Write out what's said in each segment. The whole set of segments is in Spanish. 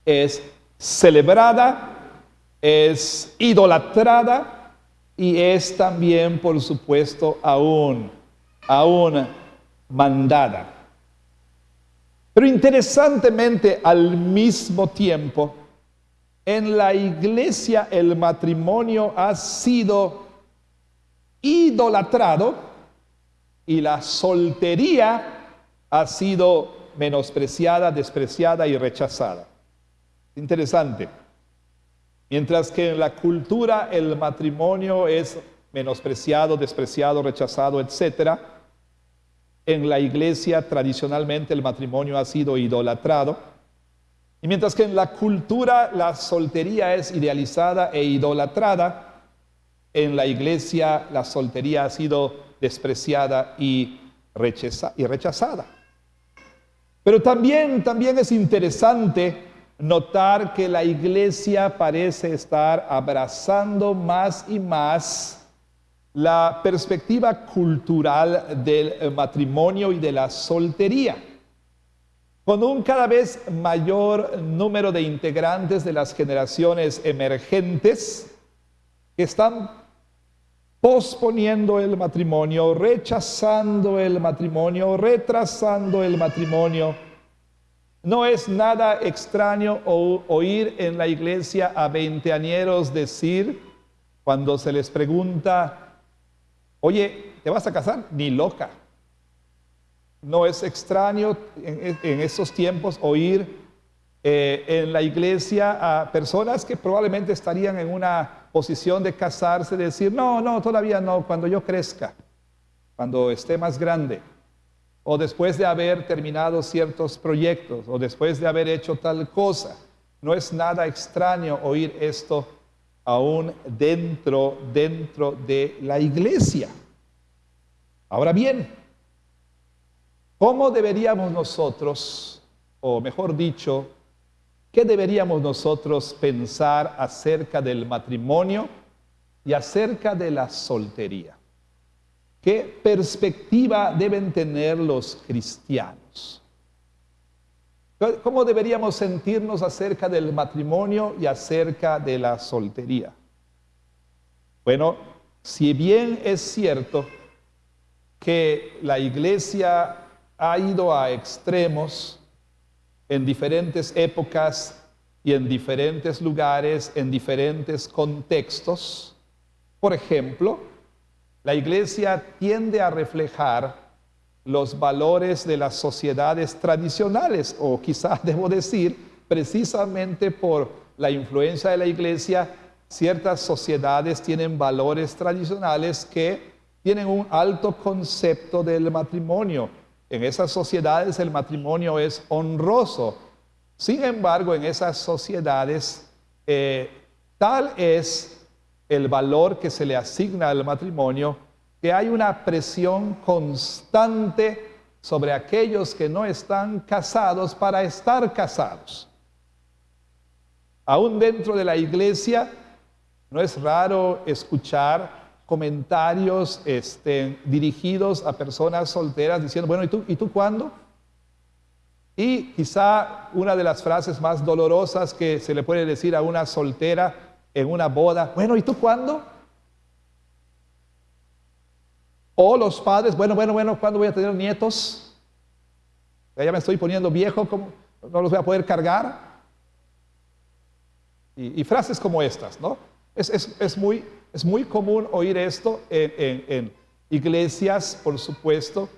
es celebrada, es idolatrada y es también, por supuesto, aún mandada. Pero interesantemente, al mismo tiempo, en la iglesia el matrimonio ha sido idolatrado y la soltería ha sido menospreciada, despreciada y rechazada. Interesante. Mientras que en la cultura el matrimonio es menospreciado, despreciado, rechazado, etc., en la iglesia tradicionalmente el matrimonio ha sido idolatrado. Y mientras que en la cultura la soltería es idealizada e idolatrada, en la iglesia la soltería ha sido despreciada y rechazada. Pero también es interesante notar que la iglesia parece estar abrazando más y más la perspectiva cultural del matrimonio y de la soltería, con un cada vez mayor número de integrantes de las generaciones emergentes que están posponiendo el matrimonio, rechazando el matrimonio, retrasando el matrimonio. No es nada extraño oír en la iglesia a veinteañeros decir, cuando se les pregunta, oye, ¿te vas a casar? Ni loca. No es extraño en estos tiempos oír en la iglesia a personas que probablemente estarían en una posición de casarse, decir, no, todavía no, cuando yo crezca, cuando esté más grande, o después de haber terminado ciertos proyectos, o después de haber hecho tal cosa. No es nada extraño oír esto aún dentro de la iglesia. Ahora bien, ¿cómo deberíamos nosotros, o mejor dicho, qué deberíamos nosotros pensar acerca del matrimonio y acerca de la soltería? ¿Qué perspectiva deben tener los cristianos? ¿Cómo deberíamos sentirnos acerca del matrimonio y acerca de la soltería? Bueno, si bien es cierto que la iglesia ha ido a extremos en diferentes épocas y en diferentes lugares, en diferentes contextos, por ejemplo, la iglesia tiende a reflejar los valores de las sociedades tradicionales, o quizás debo decir, precisamente por la influencia de la iglesia, ciertas sociedades tienen valores tradicionales que tienen un alto concepto del matrimonio. En esas sociedades el matrimonio es honroso. Sin embargo, en esas sociedades tal es el valor que se le asigna al matrimonio, que hay una presión constante sobre aquellos que no están casados para estar casados. Aún dentro de la iglesia no es raro escuchar comentarios dirigidos a personas solteras diciendo, bueno, ¿y tú cuándo? Y quizá una de las frases más dolorosas que se le puede decir a una soltera en una boda, bueno, ¿y tú cuándo? O los padres, bueno, ¿cuándo voy a tener nietos? Ya me estoy poniendo viejo, no los voy a poder cargar. Y frases como estas, ¿no? Es muy común oír esto en iglesias, por supuesto,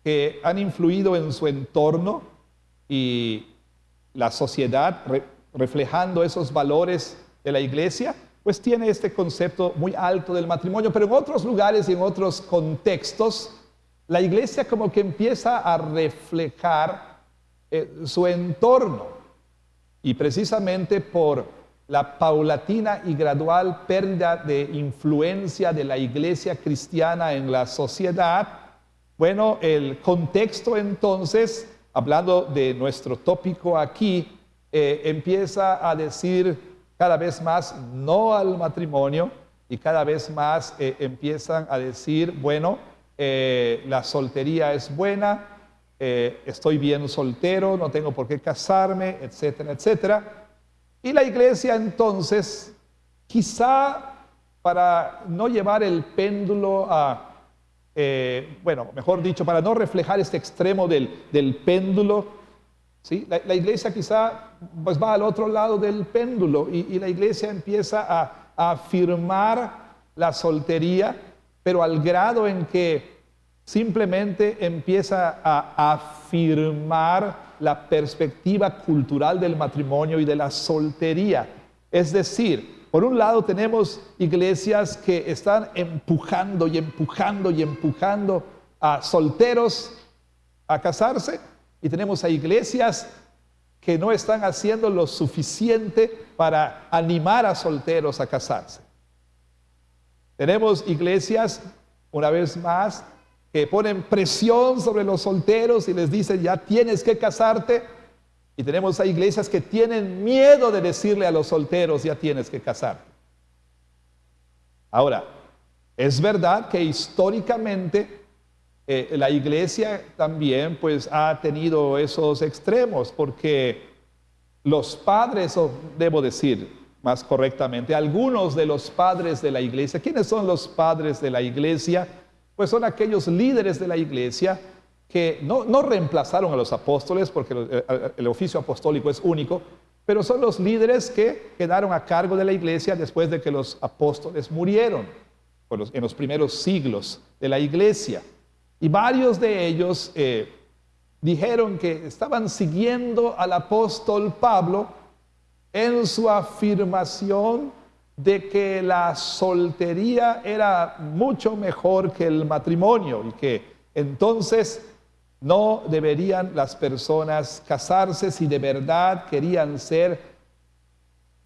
que han influido en su entorno y la sociedad, reflejando esos valores de la iglesia, pues tiene este concepto muy alto del matrimonio. Pero en otros lugares y en otros contextos, la iglesia como que empieza a reflejar su entorno. Y precisamente por la paulatina y gradual pérdida de influencia de la iglesia cristiana en la sociedad, bueno, el contexto entonces, hablando de nuestro tópico aquí, empieza a decir cada vez más no al matrimonio y cada vez más empiezan a decir, bueno, la soltería es buena, estoy bien soltero, no tengo por qué casarme, etcétera, etcétera. Y la iglesia entonces, quizá para no llevar el péndulo a, mejor dicho, para no reflejar este extremo del péndulo, ¿sí? La iglesia quizá pues va al otro lado del péndulo y la iglesia empieza a afirmar la soltería, pero al grado en que simplemente empieza a afirmar la perspectiva cultural del matrimonio y de la soltería. Es decir, por un lado tenemos iglesias que están empujando y empujando y empujando a solteros a casarse, y tenemos a iglesias que no están haciendo lo suficiente para animar a solteros a casarse. Tenemos iglesias, una vez más, que ponen presión sobre los solteros y les dicen, ya tienes que casarte. Y tenemos a iglesias que tienen miedo de decirle a los solteros, ya tienes que casarte. Ahora, es verdad que históricamente la iglesia también pues ha tenido esos extremos, porque los padres, o debo decir más correctamente, algunos de los padres de la iglesia. ¿Quiénes son los padres de la iglesia? Pues son aquellos líderes de la iglesia que no reemplazaron a los apóstoles, porque el oficio apostólico es único, pero son los líderes que quedaron a cargo de la iglesia después de que los apóstoles murieron en los primeros siglos de la iglesia. Y varios de ellos dijeron que estaban siguiendo al apóstol Pablo en su afirmación de que la soltería era mucho mejor que el matrimonio y que entonces no deberían las personas casarse si de verdad querían ser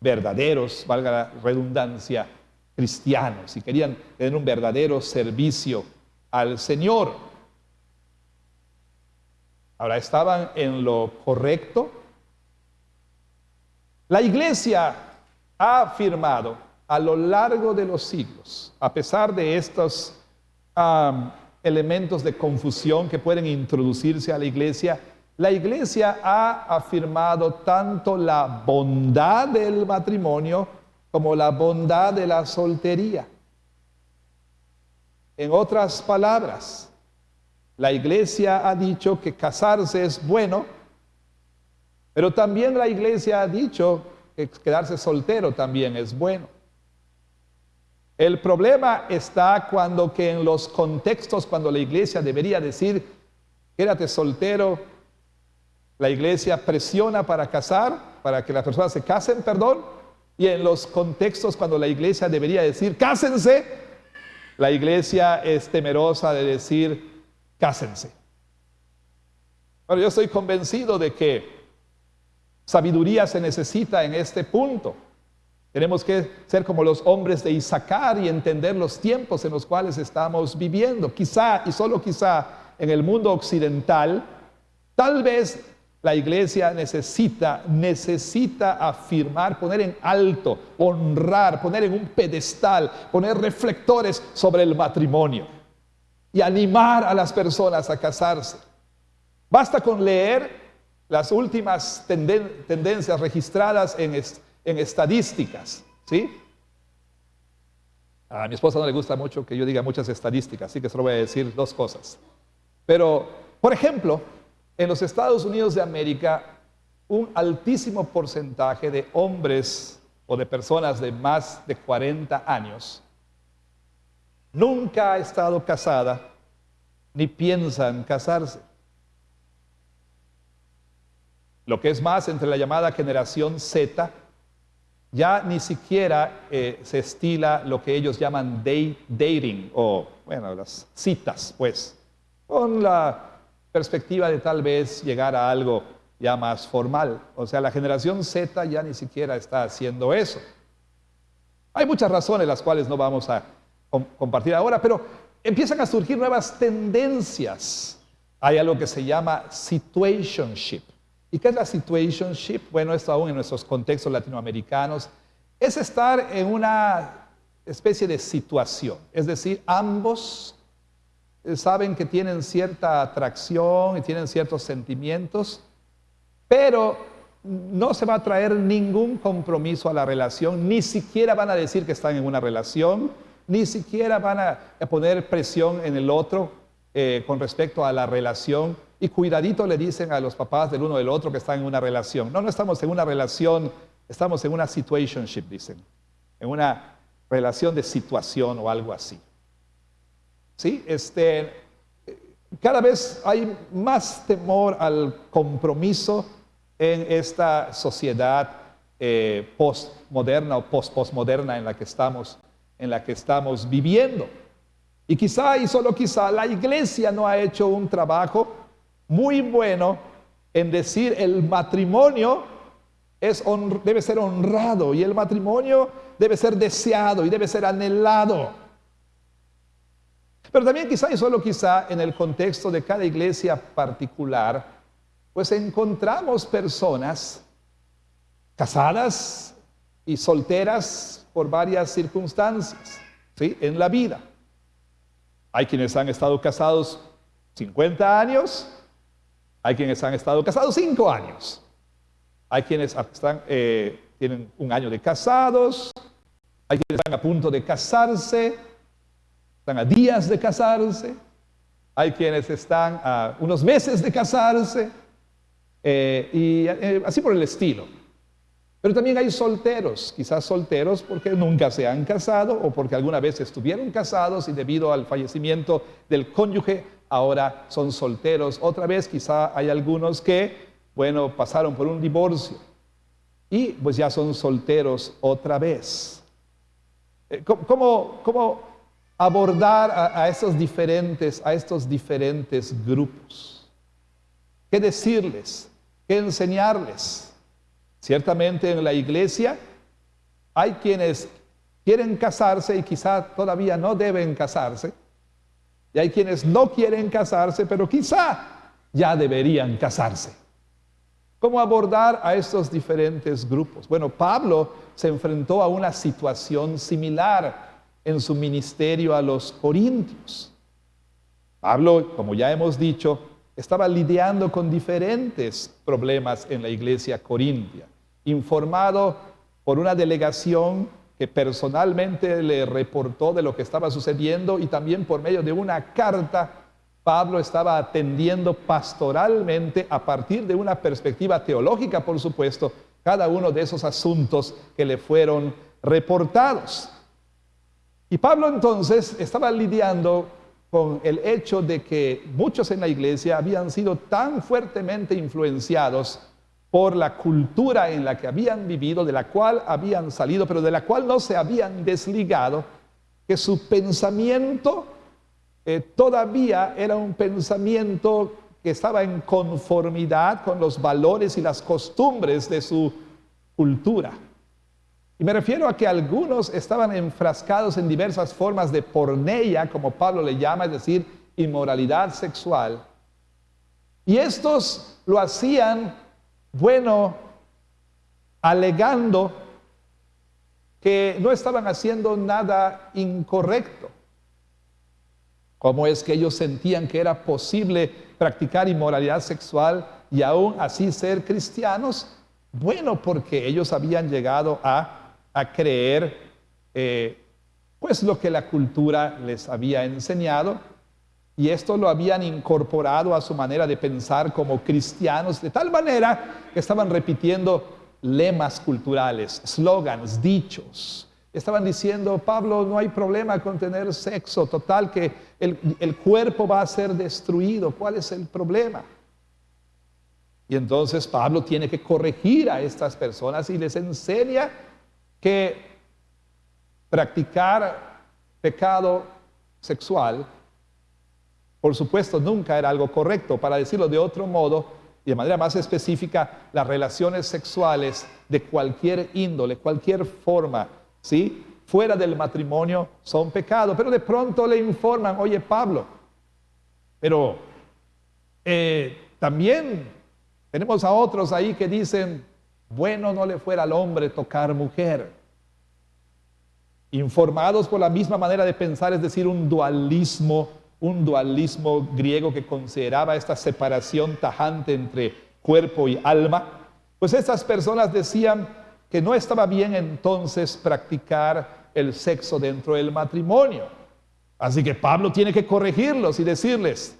verdaderos, valga la redundancia, cristianos, y querían tener un verdadero servicio al Señor. Ahora, ¿estaban en lo correcto? La iglesia ha afirmado a lo largo de los siglos, a pesar de estos elementos de confusión que pueden introducirse a la iglesia ha afirmado tanto la bondad del matrimonio como la bondad de la soltería. En otras palabras, la iglesia ha dicho que casarse es bueno, pero también la iglesia ha dicho que quedarse soltero también es bueno. El problema está cuando que en los contextos, cuando la iglesia debería decir, quédate soltero, la iglesia presiona para que las personas se casen, y en los contextos cuando la iglesia debería decir, cásense, la iglesia es temerosa de decir, cásense. Bueno, yo estoy convencido de que sabiduría se necesita en este punto. Tenemos que ser como los hombres de Isaacar y entender los tiempos en los cuales estamos viviendo. Quizá, y solo quizá, en el mundo occidental, tal vez la iglesia necesita afirmar, poner en alto, honrar, poner en un pedestal, poner reflectores sobre el matrimonio y animar a las personas a casarse. Basta con leer las últimas tendencias registradas en estadísticas, ¿sí? A mi esposa no le gusta mucho que yo diga muchas estadísticas, así que solo voy a decir dos cosas. Pero, por ejemplo, en los Estados Unidos de América, un altísimo porcentaje de hombres o de personas de más de 40 años nunca ha estado casada ni piensan casarse. Lo que es más, entre la llamada generación Z, ya ni siquiera se estila lo que ellos llaman dating, o bueno, las citas, pues, con la perspectiva de tal vez llegar a algo ya más formal. O sea, la generación Z ya ni siquiera está haciendo eso. Hay muchas razones las cuales no vamos a compartir ahora, pero empiezan a surgir nuevas tendencias. Hay algo que se llama situationship. ¿Y qué es la situationship? Bueno, esto aún en nuestros contextos latinoamericanos es estar en una especie de situación. Es decir, ambos saben que tienen cierta atracción y tienen ciertos sentimientos, pero no se va a traer ningún compromiso a la relación, ni siquiera van a decir que están en una relación, ni siquiera van a poner presión en el otro con respecto a la relación. Y cuidadito le dicen a los papás del uno del otro que están en una relación. No, no estamos en una relación, estamos en una situationship, dicen. En una relación de situación o algo así. ¿Sí? Cada vez hay más temor al compromiso en esta sociedad postmoderna o postmoderna en la que estamos viviendo. Y quizá, y solo quizá, la iglesia no ha hecho un trabajo muy bueno en decir el matrimonio debe ser honrado y el matrimonio debe ser deseado y debe ser anhelado. Pero también quizá y solo quizá en el contexto de cada iglesia particular, pues encontramos personas casadas y solteras por varias circunstancias, ¿sí? En la vida. Hay quienes han estado casados 50 años, hay quienes han estado casados 5 años, hay quienes tienen 1 año de casados, hay quienes están a punto de casarse, están a días de casarse, hay quienes están a unos meses de casarse, y así por el estilo. Pero también hay solteros, quizás solteros porque nunca se han casado o porque alguna vez estuvieron casados y debido al fallecimiento del cónyuge ahora son solteros. Otra vez quizá hay algunos que, bueno, pasaron por un divorcio y pues ya son solteros otra vez. ¿Cómo abordar a estos diferentes grupos? ¿Qué decirles? ¿Qué enseñarles? Ciertamente en la iglesia hay quienes quieren casarse y quizá todavía no deben casarse. Y hay quienes no quieren casarse, pero quizá ya deberían casarse. ¿Cómo abordar a estos diferentes grupos? Bueno, Pablo se enfrentó a una situación similar en su ministerio a los corintios. Pablo, como ya hemos dicho, estaba lidiando con diferentes problemas en la iglesia corintia, informado por una delegación que personalmente le reportó de lo que estaba sucediendo y también por medio de una carta, Pablo estaba atendiendo pastoralmente a partir de una perspectiva teológica, por supuesto, cada uno de esos asuntos que le fueron reportados. Y Pablo entonces estaba lidiando con el hecho de que muchos en la iglesia habían sido tan fuertemente influenciados por la cultura en la que habían vivido, de la cual habían salido, pero de la cual no se habían desligado, que su pensamiento todavía era un pensamiento que estaba en conformidad con los valores y las costumbres de su cultura. Y me refiero a que algunos estaban enfrascados en diversas formas de porneia, como Pablo le llama, es decir, inmoralidad sexual. Y estos lo hacían, bueno, alegando que no estaban haciendo nada incorrecto. ¿Cómo es que ellos sentían que era posible practicar inmoralidad sexual y aún así ser cristianos? Bueno, porque ellos habían llegado a creer pues lo que la cultura les había enseñado, y esto lo habían incorporado a su manera de pensar como cristianos, de tal manera que estaban repitiendo lemas culturales, slogans, dichos. Estaban diciendo: Pablo, no hay problema con tener sexo, total que el cuerpo va a ser destruido, ¿cuál es el problema? Y entonces Pablo tiene que corregir a estas personas y les enseña que practicar pecado sexual, por supuesto, nunca era algo correcto. Para decirlo de otro modo y de manera más específica, las relaciones sexuales de cualquier índole, cualquier forma, ¿sí?, fuera del matrimonio son pecado. Pero de pronto le informan: oye, Pablo, pero también tenemos a otros ahí que dicen: bueno no le fuera al hombre tocar mujer. Informados por la misma manera de pensar, es decir, un dualismo griego que consideraba esta separación tajante entre cuerpo y alma. Pues estas personas decían que no estaba bien entonces practicar el sexo dentro del matrimonio. Así que Pablo tiene que corregirlos y decirles,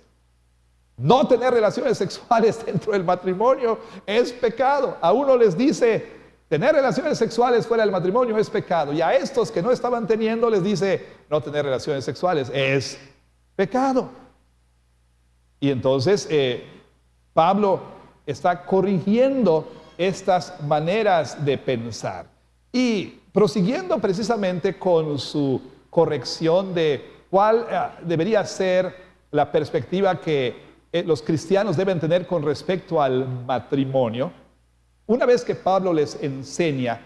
no tener relaciones sexuales dentro del matrimonio es pecado. A uno les dice, tener relaciones sexuales fuera del matrimonio es pecado. Y a estos que no estaban teniendo les dice, no tener relaciones sexuales es pecado. Y entonces Pablo está corrigiendo estas maneras de pensar. Y prosiguiendo precisamente con su corrección de cuál debería ser la perspectiva que los cristianos deben tener con respecto al matrimonio, una vez que Pablo les enseña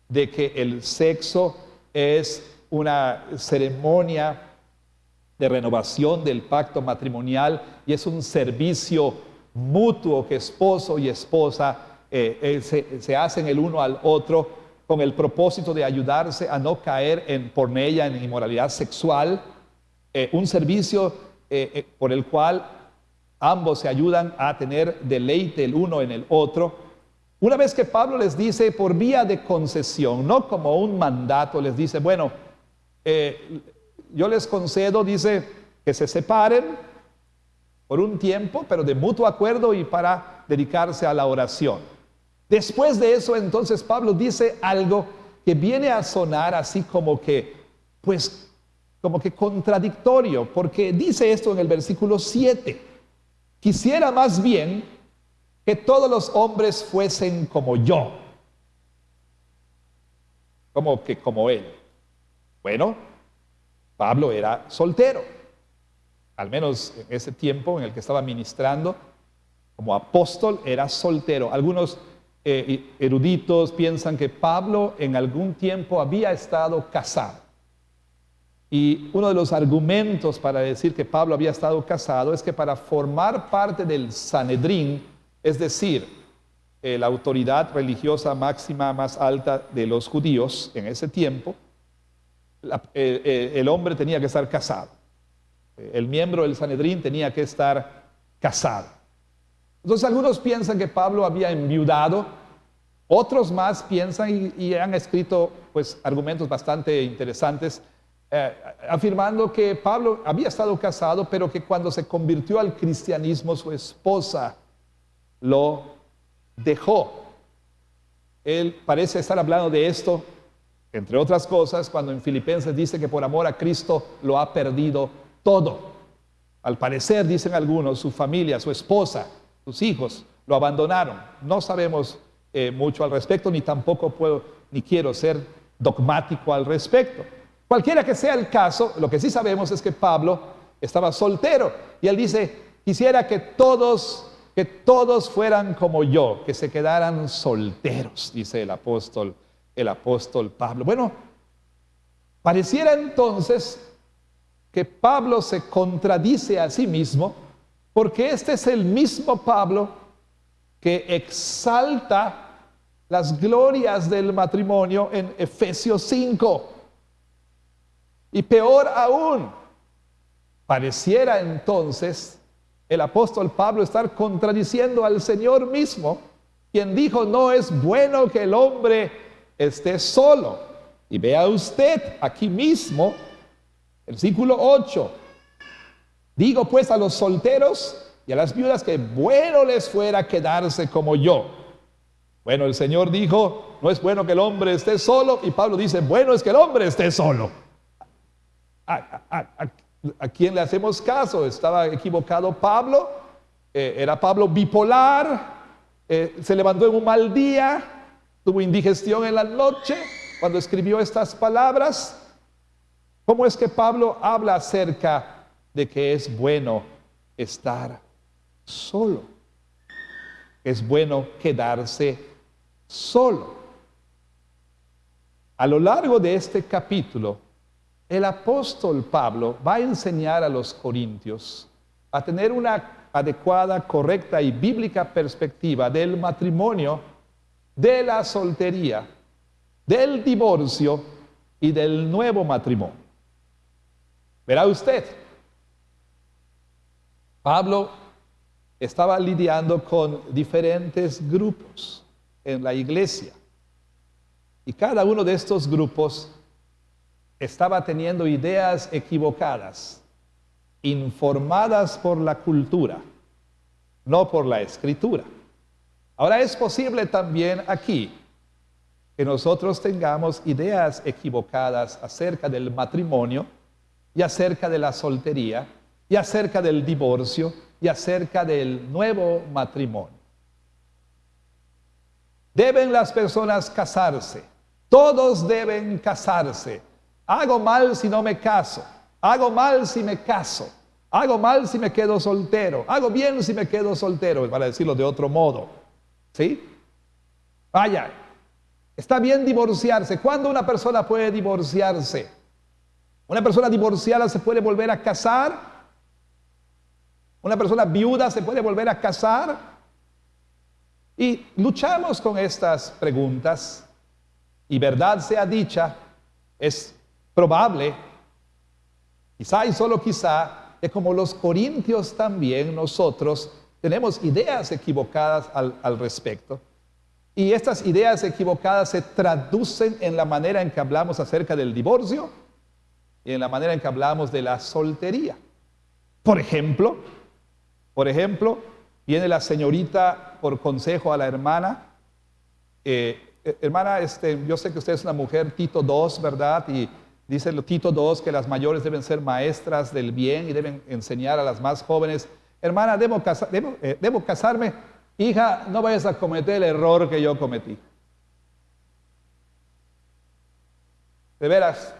de que el sexo es una ceremonia de renovación del pacto matrimonial y es un servicio mutuo que esposo y esposa se hacen el uno al otro con el propósito de ayudarse a no caer por ella en inmoralidad sexual, un servicio por el cual ambos se ayudan a tener deleite el uno en el otro. Una vez que Pablo les dice por vía de concesión, no como un mandato, les dice, bueno, yo les concedo, dice, que se separen por un tiempo, pero de mutuo acuerdo y para dedicarse a la oración. Después de eso, entonces Pablo dice algo que viene a sonar así como que, pues, como que contradictorio, porque dice esto en el versículo 7. Quisiera más bien que todos los hombres fuesen como yo, como que como él. Bueno, Pablo era soltero, al menos en ese tiempo en el que estaba ministrando como apóstol, era soltero. Algunos eruditos piensan que Pablo en algún tiempo había estado casado. Y uno de los argumentos para decir que Pablo había estado casado es que para formar parte del Sanedrín, es decir, la autoridad religiosa máxima más alta de los judíos en ese tiempo, el hombre tenía que estar casado. El miembro del Sanedrín tenía que estar casado. Entonces algunos piensan que Pablo había enviudado, otros más piensan y han escrito pues argumentos bastante interesantes afirmando que Pablo había estado casado, pero que cuando se convirtió al cristianismo su esposa lo dejó. Él parece estar hablando de esto, entre otras cosas, cuando en Filipenses dice que por amor a Cristo lo ha perdido todo. Al parecer, dicen algunos, su familia, su esposa, sus hijos lo abandonaron. No sabemos mucho al respecto, ni tampoco puedo ni quiero ser dogmático al respecto. Cualquiera que sea el caso, lo que sí sabemos es que Pablo estaba soltero y él dice, quisiera que todos fueran como yo, que se quedaran solteros, dice el apóstol Pablo. Bueno, pareciera entonces que Pablo se contradice a sí mismo, porque este es el mismo Pablo que exalta las glorias del matrimonio en Efesios 5. Y peor aún, pareciera entonces el apóstol Pablo estar contradiciendo al Señor mismo, quien dijo, no es bueno que el hombre esté solo. Y vea usted aquí mismo, versículo 8, digo pues a los solteros y a las viudas que bueno les fuera quedarse como yo. Bueno, el Señor dijo, no es bueno que el hombre esté solo, y Pablo dice, bueno es que el hombre esté solo. ¿A quién le hacemos caso? ¿Estaba equivocado Pablo? ¿Era Pablo bipolar? ¿Se levantó en un mal día? ¿Tuvo indigestión en la noche cuando escribió estas palabras? ¿Cómo es que Pablo habla acerca de que es bueno estar solo? Es bueno quedarse solo. A lo largo de este capítulo, el apóstol Pablo va a enseñar a los corintios a tener una adecuada, correcta y bíblica perspectiva del matrimonio, de la soltería, del divorcio y del nuevo matrimonio. Verá usted, Pablo estaba lidiando con diferentes grupos. en la iglesia. Y cada uno de estos grupos estaba teniendo ideas equivocadas, informadas por la cultura, no por la escritura. Ahora es posible también aquí que nosotros tengamos ideas equivocadas acerca del matrimonio y acerca de la soltería y acerca del divorcio y acerca del nuevo matrimonio. ¿Deben las personas casarse? Todos deben casarse. Hago mal si no me caso. Hago mal si me caso. Hago mal si me quedo soltero. Hago bien si me quedo soltero, para decirlo de otro modo. ¿Sí? Vaya, está bien divorciarse. ¿Cuándo una persona puede divorciarse? ¿Una persona divorciada se puede volver a casar? ¿Una persona viuda se puede volver a casar? Y luchamos con estas preguntas. Y verdad sea dicha, es probable, quizá y solo quizá, que como los corintios también nosotros tenemos ideas equivocadas al respecto. Y estas ideas equivocadas se traducen en la manera en que hablamos acerca del divorcio y en la manera en que hablamos de la soltería. Por ejemplo, viene la señorita por consejo a la hermana. Hermana, yo sé que usted es una mujer Tito II, ¿verdad? Y dice Tito II que las mayores deben ser maestras del bien y deben enseñar a las más jóvenes. Hermana, ¿debo casarme? Hija, no vayas a cometer el error que yo cometí. De veras.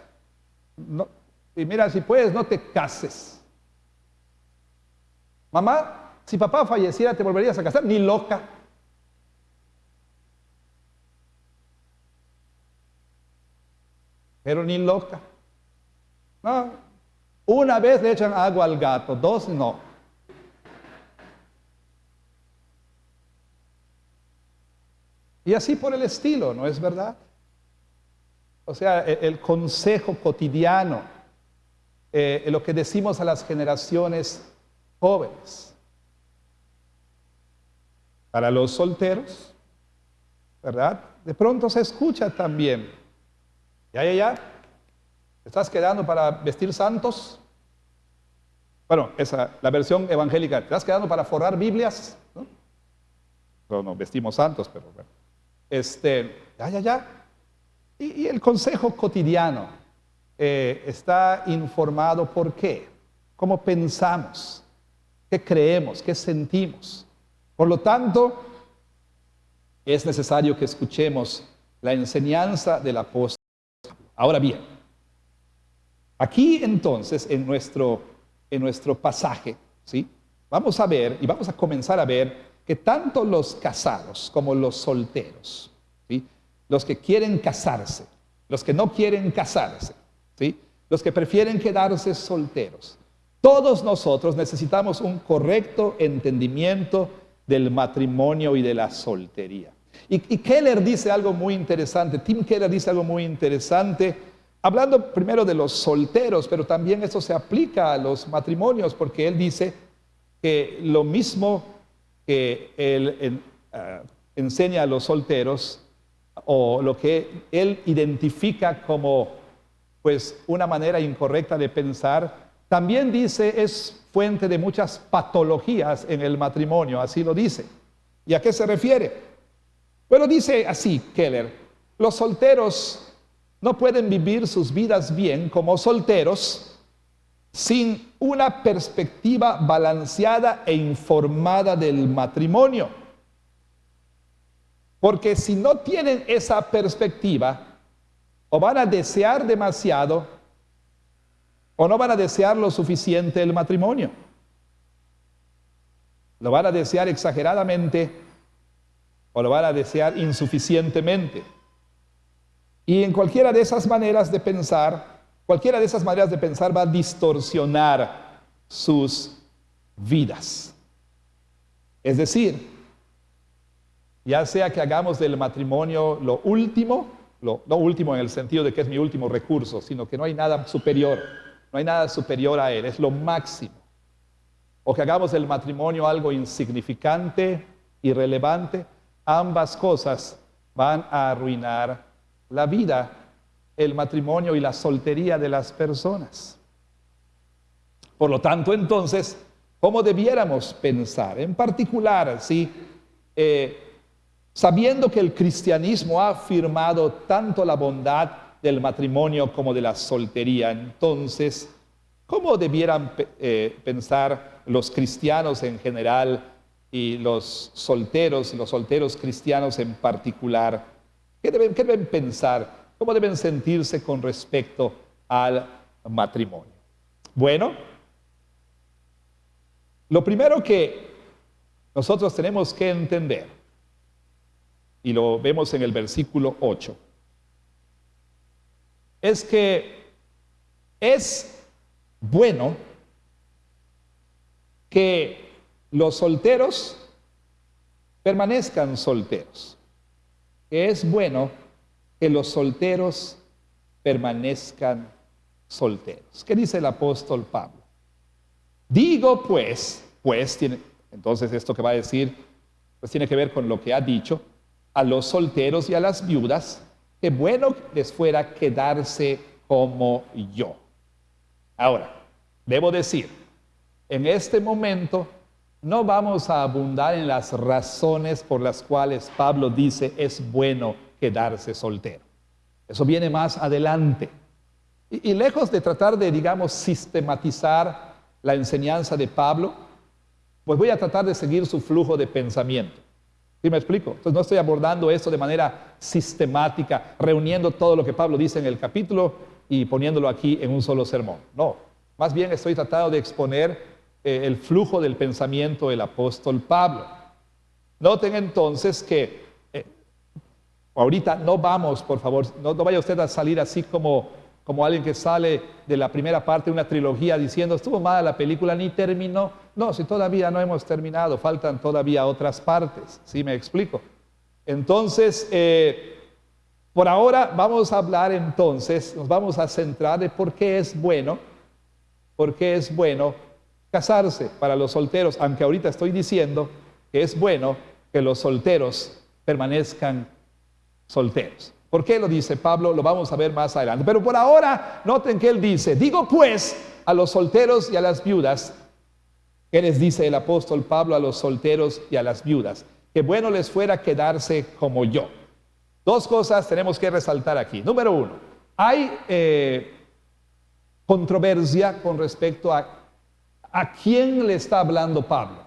No, y mira, si puedes, no te cases. Mamá, si papá falleciera, ¿te volverías a casar? Ni loca. Pero ni loca. No. Una vez le echan agua al gato, dos no. Y así por el estilo, ¿no es verdad? O sea, el consejo cotidiano, lo que decimos a las generaciones jóvenes. Para los solteros, ¿verdad? De pronto se escucha también. Ya. ¿Te estás quedando para vestir santos? Bueno, la versión evangélica. ¿Te estás quedando para forrar Biblias? No vestimos santos, pero bueno. Ya. Y el consejo cotidiano está informado por qué, cómo pensamos, qué creemos, qué sentimos. Por lo tanto, es necesario que escuchemos la enseñanza del apóstol. Ahora bien, aquí entonces en nuestro pasaje, ¿sí? Vamos a ver y vamos a comenzar a ver que tanto los casados como los solteros, ¿sí? Los que quieren casarse, los que no quieren casarse, ¿sí? Los que prefieren quedarse solteros, todos nosotros necesitamos un correcto entendimiento del matrimonio y de la soltería. Y Keller dice algo muy interesante, Tim Keller dice algo muy interesante, hablando primero de los solteros, pero también esto se aplica a los matrimonios, porque él dice que lo mismo que él enseña a los solteros, o lo que él identifica como pues una manera incorrecta de pensar, también dice es fuente de muchas patologías en el matrimonio, así lo dice. ¿Y a qué se refiere? Bueno, dice así Keller, los solteros no pueden vivir sus vidas bien como solteros sin una perspectiva balanceada e informada del matrimonio. Porque si no tienen esa perspectiva, o van a desear demasiado, o no van a desear lo suficiente el matrimonio. Lo van a desear exageradamente, o lo van a desear insuficientemente. Y en cualquiera de esas maneras de pensar, va a distorsionar sus vidas. Es decir, ya sea que hagamos del matrimonio lo último, no último en el sentido de que es mi último recurso, sino que no hay nada superior a él, es lo máximo. O que hagamos del matrimonio algo insignificante, irrelevante, ambas cosas van a arruinar la vida, el matrimonio y la soltería de las personas. Por lo tanto, entonces, ¿cómo debiéramos pensar? En particular, ¿sí? Sabiendo que el cristianismo ha afirmado tanto la bondad del matrimonio como de la soltería, entonces, ¿cómo debieran pensar los cristianos en general y los solteros cristianos en particular? ¿Qué deben pensar? ¿Cómo deben sentirse con respecto al matrimonio? Bueno, lo primero que nosotros tenemos que entender, y lo vemos en el versículo 8, es que es bueno que los solteros permanezcan solteros. Es bueno que los solteros permanezcan solteros. ¿Qué dice el apóstol Pablo? Digo pues tiene, entonces esto que va a decir, pues tiene que ver con lo que ha dicho, a los solteros y a las viudas, que bueno les fuera quedarse como yo. Ahora, debo decir, en este momento no vamos a abundar en las razones por las cuales Pablo dice es bueno quedarse soltero. Eso viene más adelante. Y lejos de tratar de, digamos, sistematizar la enseñanza de Pablo, pues voy a tratar de seguir su flujo de pensamiento. ¿Sí me explico? Entonces no estoy abordando esto de manera sistemática, reuniendo todo lo que Pablo dice en el capítulo y poniéndolo aquí en un solo sermón. No, más bien estoy tratando de exponer el flujo del pensamiento del apóstol Pablo. Noten entonces que ahorita no vamos, por favor, no vaya usted a salir así como alguien que sale de la primera parte de una trilogía diciendo, estuvo mala la película, ni terminó. No, si todavía no hemos terminado, faltan todavía otras partes. ¿Sí me explico? Entonces, por ahora vamos a hablar entonces, nos vamos a centrar de por qué es bueno casarse para los solteros, aunque ahorita estoy diciendo que es bueno que los solteros permanezcan solteros. ¿Por qué lo dice Pablo? Lo vamos a ver más adelante. Pero por ahora, noten que él dice, digo pues a los solteros y a las viudas, ¿qué les dice el apóstol Pablo a los solteros y a las viudas? Que bueno les fuera quedarse como yo. Dos cosas tenemos que resaltar aquí. Número uno, hay controversia con respecto a quién le está hablando Pablo.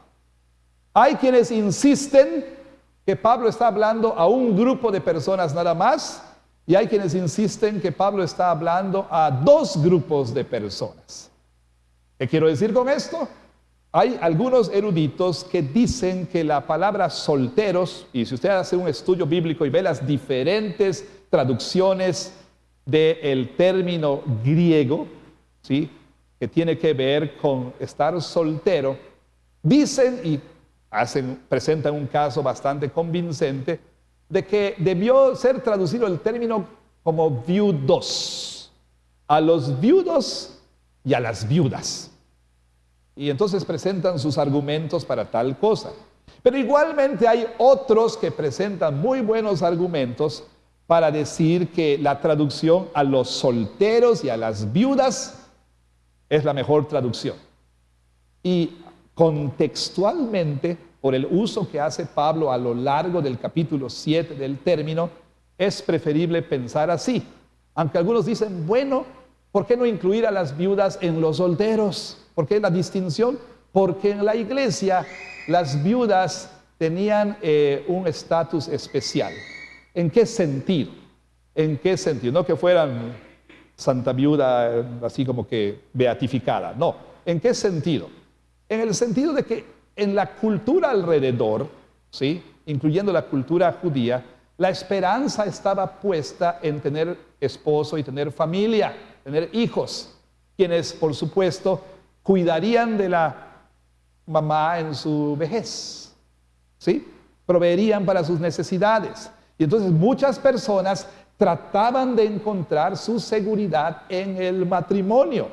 Hay quienes insisten que Pablo está hablando a un grupo de personas nada más, y hay quienes insisten que Pablo está hablando a dos grupos de personas. ¿Qué quiero decir con esto? Hay algunos eruditos que dicen que la palabra solteros, y si usted hace un estudio bíblico y ve las diferentes traducciones del término griego, ¿sí?, que tiene que ver con estar soltero, dicen y presentan un caso bastante convincente de que debió ser traducido el término como viudos, a los viudos y a las viudas. Y entonces presentan sus argumentos para tal cosa. Pero igualmente hay otros que presentan muy buenos argumentos para decir que la traducción a los solteros y a las viudas es la mejor traducción. Y contextualmente, por el uso que hace Pablo a lo largo del capítulo 7 del término, es preferible pensar así. Aunque algunos dicen, bueno, ¿por qué no incluir a las viudas en los solteros? ¿Por qué la distinción? Porque en la iglesia las viudas tenían un estatus especial. ¿En qué sentido? ¿En qué sentido? No que fueran santa viuda, así como que beatificada. No. ¿En qué sentido? En el sentido de que en la cultura alrededor, ¿sí?, incluyendo la cultura judía, la esperanza estaba puesta en tener esposo y tener familia, tener hijos, quienes, por supuesto, cuidarían de la mamá en su vejez, ¿sí?, proveerían para sus necesidades. Y entonces muchas personas trataban de encontrar su seguridad en el matrimonio.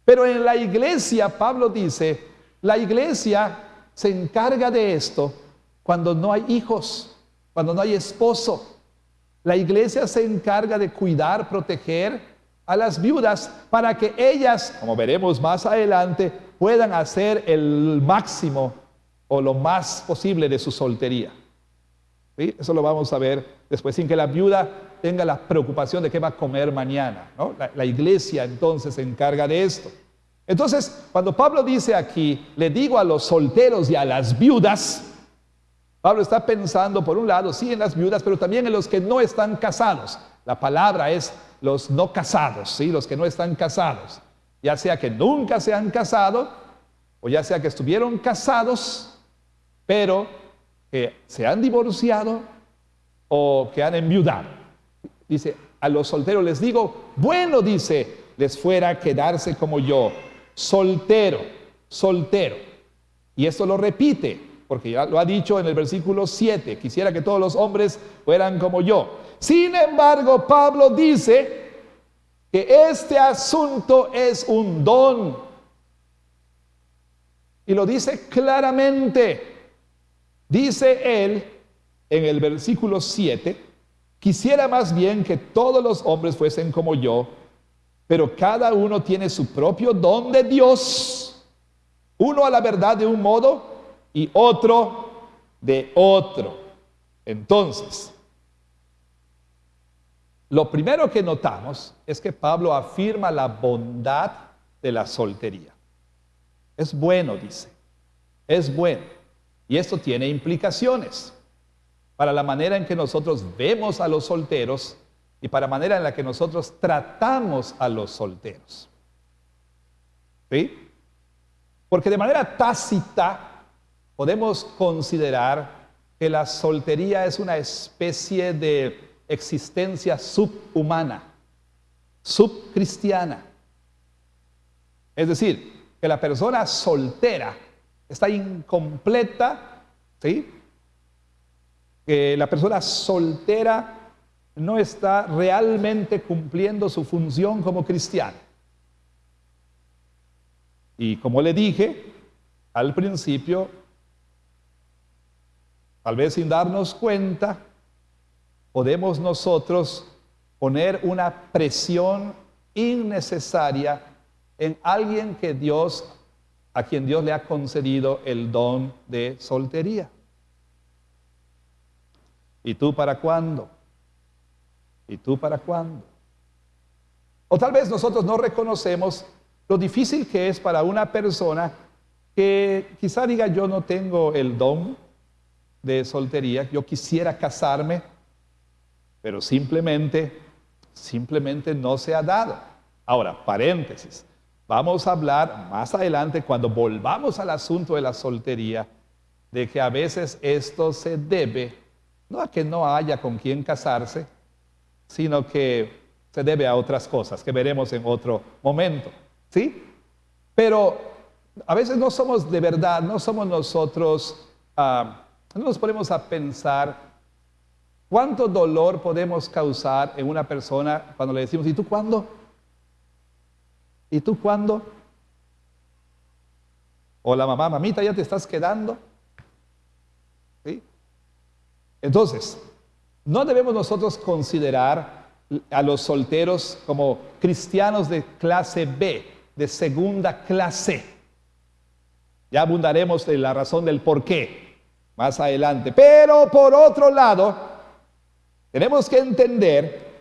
Pero en la iglesia, Pablo dice, la iglesia se encarga de esto cuando no hay hijos, cuando no hay esposo. La iglesia se encarga de cuidar, proteger a las viudas para que ellas, como veremos más adelante, puedan hacer el máximo o lo más posible de su soltería. ¿Sí? Eso lo vamos a ver después, sin que la viuda tenga la preocupación de qué va a comer mañana, ¿no? La iglesia entonces se encarga de esto. Entonces, cuando Pablo dice aquí, le digo a los solteros y a las viudas, Pablo está pensando, por un lado, sí en las viudas, pero también en los que no están casados. La palabra es los no casados, ¿sí? Los que no están casados. Ya sea que nunca se han casado, o ya sea que estuvieron casados, pero que se han divorciado, o que han enviudado. Dice, a los solteros les digo, bueno, dice, les fuera quedarse como yo, soltero, soltero. Y esto lo repite, porque ya lo ha dicho en el versículo 7, quisiera que todos los hombres fueran como yo. Sin embargo, Pablo dice que este asunto es un don. Y lo dice claramente. Dice él en el versículo 7, quisiera más bien que todos los hombres fuesen como yo, pero cada uno tiene su propio don de Dios, uno a la verdad de un modo y otro de otro. Entonces, lo primero que notamos es que Pablo afirma la bondad de la soltería. Es bueno, dice, es bueno. Y esto tiene implicaciones para la manera en que nosotros vemos a los solteros y para la manera en la que nosotros tratamos a los solteros. ¿Sí? Porque de manera tácita podemos considerar que la soltería es una especie de existencia subhumana, subcristiana. Es decir, que la persona soltera está incompleta, ¿sí? Que la persona soltera no está realmente cumpliendo su función como cristiano. Y como le dije al principio, tal vez sin darnos cuenta, podemos nosotros poner una presión innecesaria en alguien a quien Dios le ha concedido el don de soltería. ¿Y tú para cuándo? ¿Y tú para cuándo? O tal vez nosotros no reconocemos lo difícil que es para una persona que quizá diga, yo no tengo el don de soltería, yo quisiera casarme, pero simplemente no se ha dado. Ahora, paréntesis, vamos a hablar más adelante, cuando volvamos al asunto de la soltería, de que a veces esto se debe no a que no haya con quien casarse, sino que se debe a otras cosas que veremos en otro momento, ¿sí? Pero a veces no somos de verdad, no somos nosotros, no nos ponemos a pensar cuánto dolor podemos causar en una persona cuando le decimos, ¿y tú cuándo? ¿Y tú cuándo? O la mamá, mamita, ¿ya te estás quedando? ¿Sí? Entonces, no debemos nosotros considerar a los solteros como cristianos de clase B, de segunda clase. Ya abundaremos en la razón del por qué más adelante. Pero por otro lado, tenemos que entender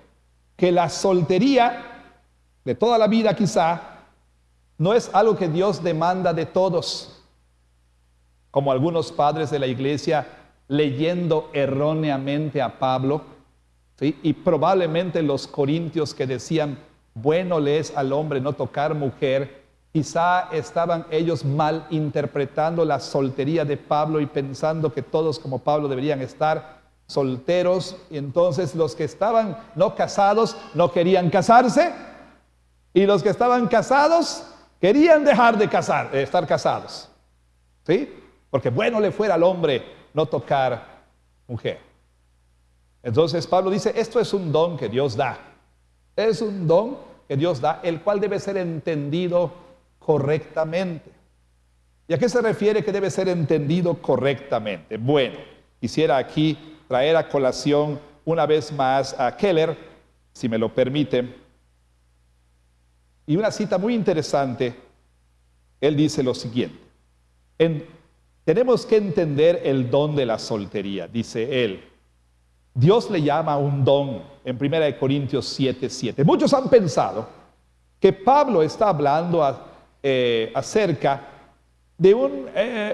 que la soltería de toda la vida quizá no es algo que Dios demanda de todos, como algunos padres de la iglesia leyendo erróneamente a Pablo, ¿sí? Y probablemente los corintios que decían, bueno le es al hombre no tocar mujer, quizá estaban ellos mal interpretando la soltería de Pablo y pensando que todos como Pablo deberían estar solteros, y entonces los que estaban no casados no querían casarse, y los que estaban casados querían dejar de estar casados, ¿sí? Porque bueno le fuera al hombre no tocar mujer. Entonces Pablo dice, esto es un don que Dios da. Es un don que Dios da, el cual debe ser entendido correctamente. ¿Y a qué se refiere que debe ser entendido correctamente? Bueno, quisiera aquí traer a colación una vez más a Keller, si me lo permite. Y una cita muy interesante, él dice lo siguiente: tenemos que entender el don de la soltería, dice él. Dios le llama un don en 1 Corintios 7:7. Muchos han pensado que Pablo está hablando acerca de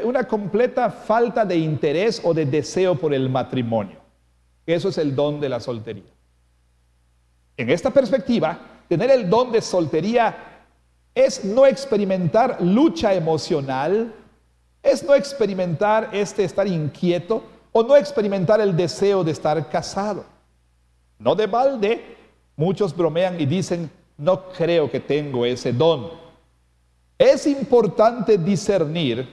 una completa falta de interés o de deseo por el matrimonio. Eso es el don de la soltería. En esta perspectiva, tener el don de soltería es no experimentar lucha emocional, es no experimentar estar inquieto o no experimentar el deseo de estar casado. No de balde, muchos bromean y dicen, no creo que tengo ese don. Es importante discernir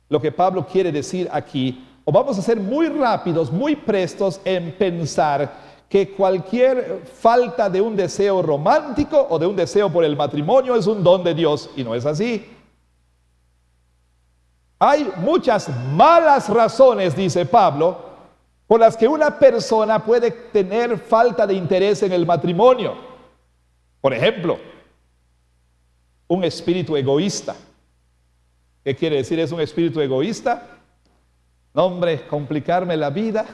lo que Pablo quiere decir aquí, o vamos a ser muy rápidos, muy prestos en pensar que cualquier falta de un deseo romántico o de un deseo por el matrimonio es un don de Dios, y no es así. Hay muchas malas razones, dice Pablo, por las que una persona puede tener falta de interés en el matrimonio. Por ejemplo, un espíritu egoísta. ¿Qué quiere decir es un espíritu egoísta? No, hombre, complicarme la vida,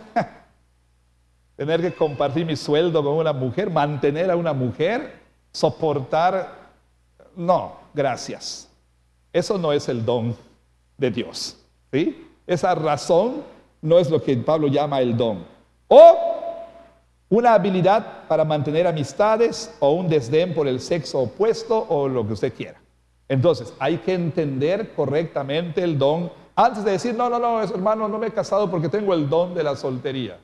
tener que compartir mi sueldo con una mujer, mantener a una mujer, soportar. No, gracias. Eso no es el don de Dios, ¿sí? Esa razón no es lo que Pablo llama el don. O una habilidad para mantener amistades, o un desdén por el sexo opuesto, o lo que usted quiera. Entonces, hay que entender correctamente el don antes de decir, no, hermano, no me he casado porque tengo el don de la soltería.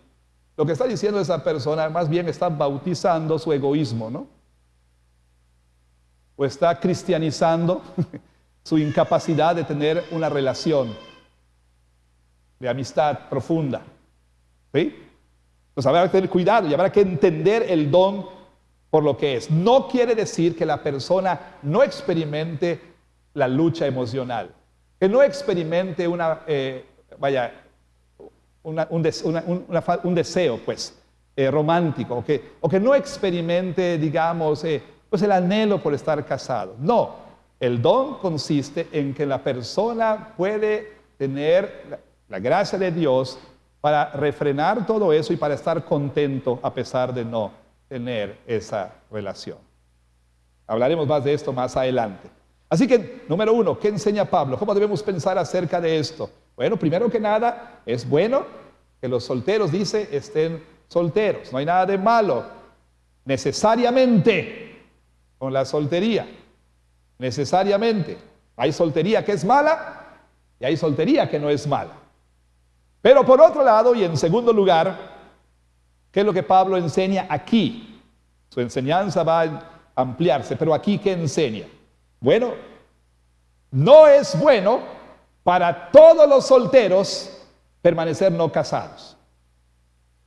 Lo que está diciendo esa persona más bien está bautizando su egoísmo, ¿no? O está cristianizando su incapacidad de tener una relación de amistad profunda, ¿sí? Entonces habrá que tener cuidado y habrá que entender el don por lo que es. No quiere decir que la persona no experimente la lucha emocional, que no experimente un deseo, pues, romántico, o que no experimente, digamos, pues el anhelo por estar casado. No, el don consiste en que la persona puede tener la gracia de Dios para refrenar todo eso y para estar contento a pesar de no tener esa relación. Hablaremos más de esto más adelante. Así que, número 1, ¿qué enseña Pablo? ¿Cómo debemos pensar acerca de esto? Bueno, primero que nada, es bueno que los solteros, dice, estén solteros. No hay nada de malo necesariamente con la soltería. Necesariamente. Hay soltería que es mala y hay soltería que no es mala. Pero por otro lado, y en segundo lugar, ¿qué es lo que Pablo enseña aquí? Su enseñanza va a ampliarse, pero aquí ¿qué enseña? Bueno, no es bueno para todos los solteros permanecer no casados.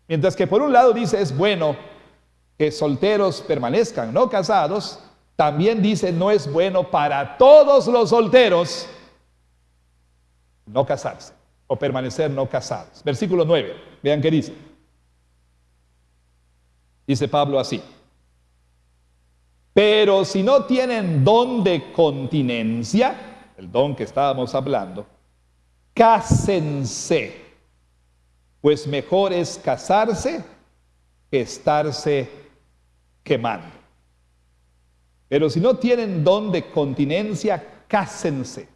Mientras que por un lado dice es bueno que solteros permanezcan no casados, también dice no es bueno para todos los solteros no casarse o permanecer no casados. Versículo 9, vean qué dice. Dice Pablo así: pero si no tienen don de continencia, el don que estábamos hablando, cásense, pues mejor es casarse que estarse quemando. Pero si no tienen don de continencia, cásense,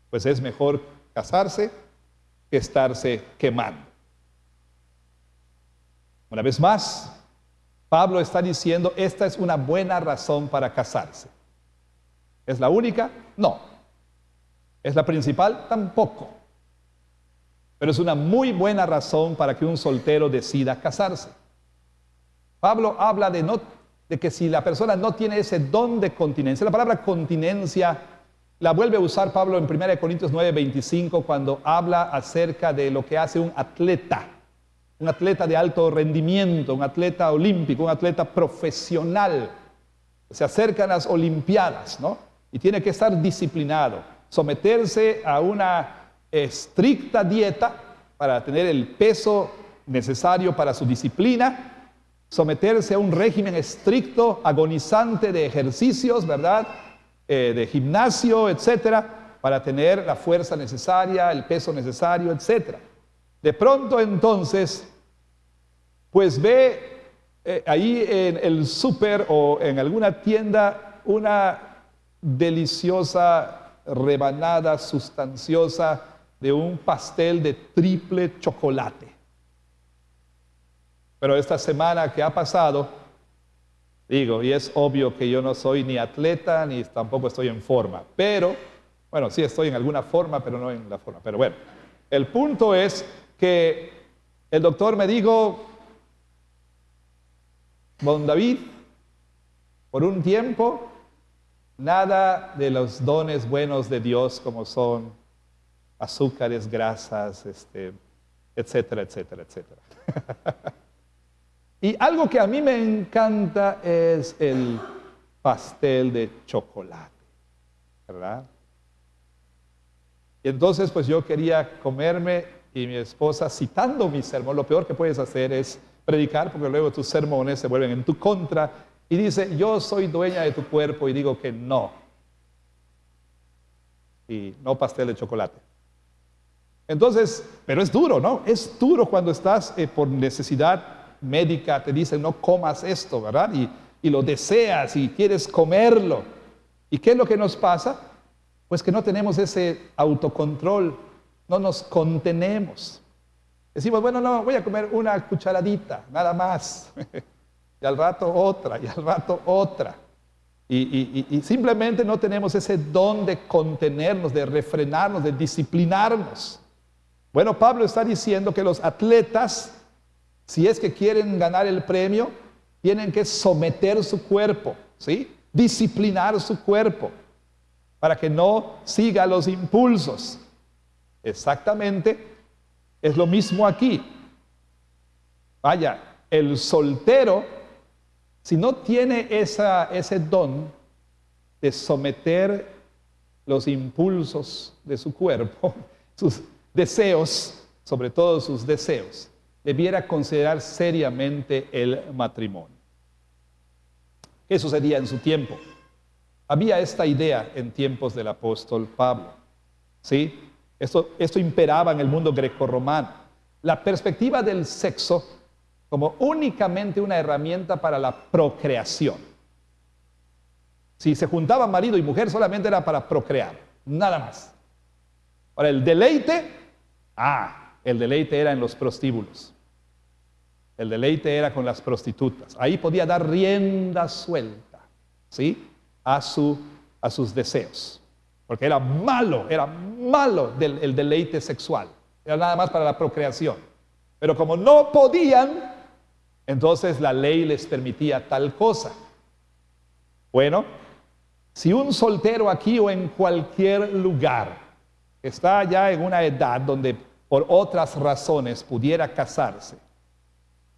pues es mejor casarse que estarse quemando. Una vez más, Pablo está diciendo, esta es una buena razón para casarse. ¿Es la única? No. ¿Es la principal? Tampoco. Pero es una muy buena razón para que un soltero decida casarse. Pablo habla de que si la persona no tiene ese don de continencia, la palabra continencia la vuelve a usar Pablo en 1 Corintios 9:25 cuando habla acerca de lo que hace un atleta de alto rendimiento, un atleta olímpico, un atleta profesional. Se acercan las olimpiadas, ¿no? Y tiene que estar disciplinado, someterse a una estricta dieta para tener el peso necesario para su disciplina, someterse a un régimen estricto, agonizante de ejercicios, ¿verdad? De gimnasio, etcétera, para tener la fuerza necesaria, el peso necesario, etcétera. De pronto entonces, pues ve ahí en el súper o en alguna tienda una deliciosa rebanada sustanciosa de un pastel de triple chocolate. Pero esta semana que ha pasado, digo, y es obvio que yo no soy ni atleta ni tampoco estoy en forma, pero, bueno, sí estoy en alguna forma, pero no en la forma. Pero bueno, el punto es que el doctor me dijo, don David, por un tiempo, nada de los dones buenos de Dios como son azúcares, grasas, etcétera, etcétera, etcétera. Y algo que a mí me encanta es el pastel de chocolate, ¿verdad? Y entonces pues yo quería comerme y mi esposa, citando mi sermón, lo peor que puedes hacer es predicar porque luego tus sermones se vuelven en tu contra y dice, yo soy dueña de tu cuerpo y digo que no. Y no pastel de chocolate. Entonces, pero es duro, ¿no? Es duro cuando estás por necesidad médica, te dicen no comas esto, ¿verdad? Y lo deseas y quieres comerlo. ¿Y qué es lo que nos pasa? Pues que no tenemos ese autocontrol, no nos contenemos. Decimos, bueno, no, voy a comer una cucharadita, nada más. Y al rato otra, y al rato otra. Y simplemente no tenemos ese don de contenernos, de refrenarnos, de disciplinarnos. Bueno, Pablo está diciendo que los atletas, si es que quieren ganar el premio, tienen que someter su cuerpo, ¿sí? Disciplinar su cuerpo para que no siga los impulsos. Exactamente, es lo mismo aquí. Vaya, el soltero, si no tiene ese don de someter los impulsos de su cuerpo, sus deseos, sobre todo sus deseos, debiera considerar seriamente el matrimonio. ¿Qué sucedía en su tiempo? Había esta idea en tiempos del apóstol Pablo, ¿sí? Esto imperaba en el mundo grecorromano. La perspectiva del sexo como únicamente una herramienta para la procreación. Si se juntaban marido y mujer solamente era para procrear, nada más. Ahora el deleite era en los prostíbulos. El deleite era con las prostitutas. Ahí podía dar rienda suelta, ¿sí? a sus deseos. Porque era malo el deleite sexual. Era nada más para la procreación. Pero como no podían, entonces la ley les permitía tal cosa. Bueno, si un soltero aquí o en cualquier lugar está ya en una edad donde por otras razones pudiera casarse,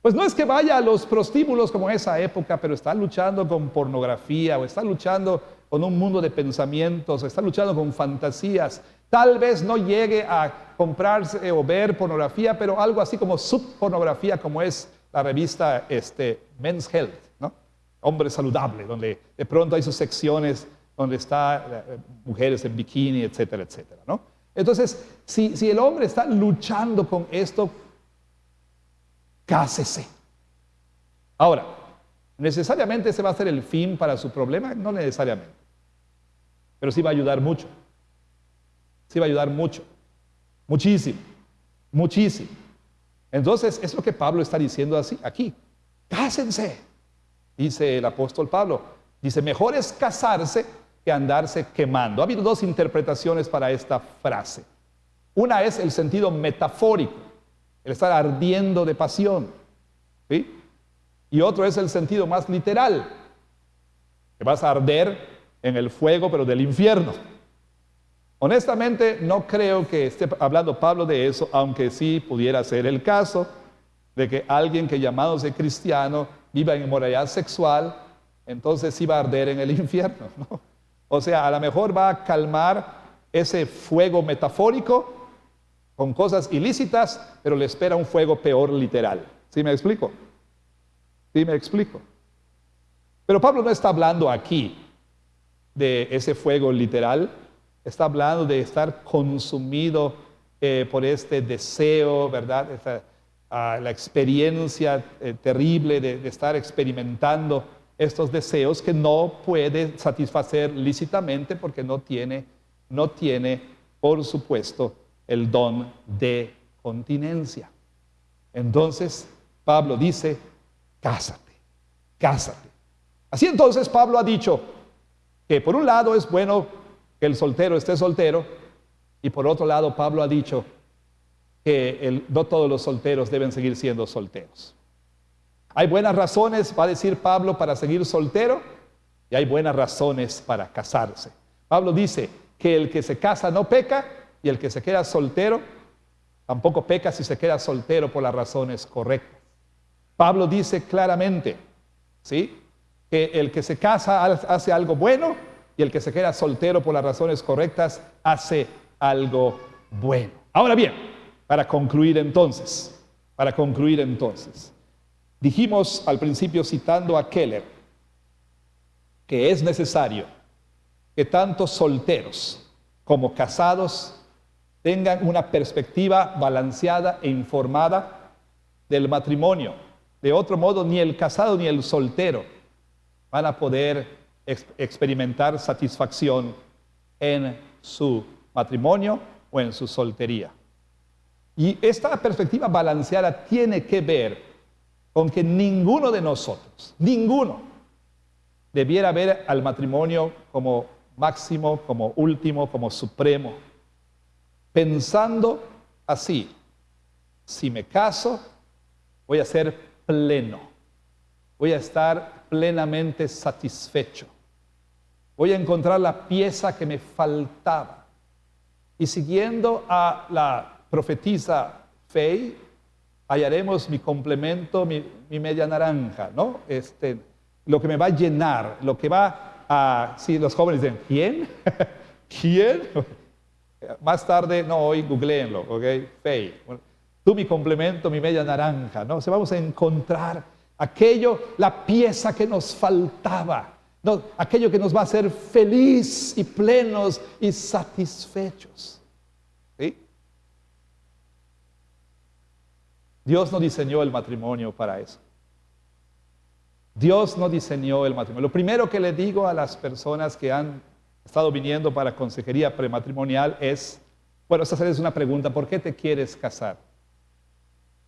pues no es que vaya a los prostíbulos como en esa época, pero está luchando con pornografía o está luchando con un mundo de pensamientos, o está luchando con fantasías. Tal vez no llegue a comprarse o ver pornografía, pero algo así como subpornografía, como es la revista Men's Health, ¿no? Hombre Saludable, donde de pronto hay sus secciones donde está mujeres en bikini, etcétera, etcétera, ¿no? Entonces, si el hombre está luchando con esto, cásese. Ahora, ¿necesariamente ese va a ser el fin para su problema? No necesariamente. Pero sí va a ayudar mucho. Sí va a ayudar mucho. Muchísimo. Muchísimo. Entonces, es lo que Pablo está diciendo así, aquí. Cásense. Dice el apóstol Pablo. Dice, mejor es casarse que andarse quemando. Ha habido dos interpretaciones para esta frase. Una es el sentido metafórico, el estar ardiendo de pasión, ¿sí? Y otro es el sentido más literal, que vas a arder en el fuego, pero del infierno. Honestamente, no creo que esté hablando Pablo de eso, aunque sí pudiera ser el caso de que alguien que llamándose cristiano viva en inmoralidad sexual, entonces sí va a arder en el infierno, ¿no? O sea, a lo mejor va a calmar ese fuego metafórico, con cosas ilícitas, pero le espera un fuego peor literal. ¿Sí me explico? ¿Sí me explico? Pero Pablo no está hablando aquí de ese fuego literal, está hablando de estar consumido por este deseo, ¿verdad? La experiencia terrible de estar experimentando estos deseos que no puede satisfacer lícitamente porque no tiene, por supuesto, el don de continencia. Entonces, Pablo dice, cásate, cásate. Así entonces Pablo ha dicho que por un lado es bueno que el soltero esté soltero, y por otro lado Pablo ha dicho que no todos los solteros deben seguir siendo solteros. Hay buenas razones, va a decir Pablo, para seguir soltero, y hay buenas razones para casarse. Pablo dice que el que se casa no peca, y el que se queda soltero tampoco peca si se queda soltero por las razones correctas. Pablo dice claramente, ¿sí?, que el que se casa hace algo bueno, y el que se queda soltero por las razones correctas hace algo bueno. Ahora bien, para concluir entonces, dijimos al principio, citando a Keller, que es necesario que tanto solteros como casados tengan una perspectiva balanceada e informada del matrimonio. De otro modo, ni el casado ni el soltero van a poder experimentar satisfacción en su matrimonio o en su soltería. Y esta perspectiva balanceada tiene que ver con que ninguno de nosotros, debiera ver al matrimonio como máximo, como último, como supremo, pensando así: si me caso, voy a ser pleno, voy a estar plenamente satisfecho, voy a encontrar la pieza que me faltaba. Y siguiendo a la profetisa Faye, hallaremos mi complemento, mi media naranja, ¿no? Lo que me va a llenar, lo que va a... Sí, los jóvenes dicen, ¿quién? ¿Quién? Más tarde, no, hoy googleenlo, ¿ok? Faye. Bueno, tú mi complemento, mi media naranja, ¿no? O vamos a encontrar aquello, la pieza que nos faltaba, ¿no? Aquello que nos va a hacer feliz y plenos y satisfechos. ¿Sí? Dios no diseñó el matrimonio para eso. Dios no diseñó el matrimonio. Lo primero que le digo a las personas que han estado viniendo para consejería prematrimonial es, bueno, esta es una pregunta: ¿por qué te quieres casar?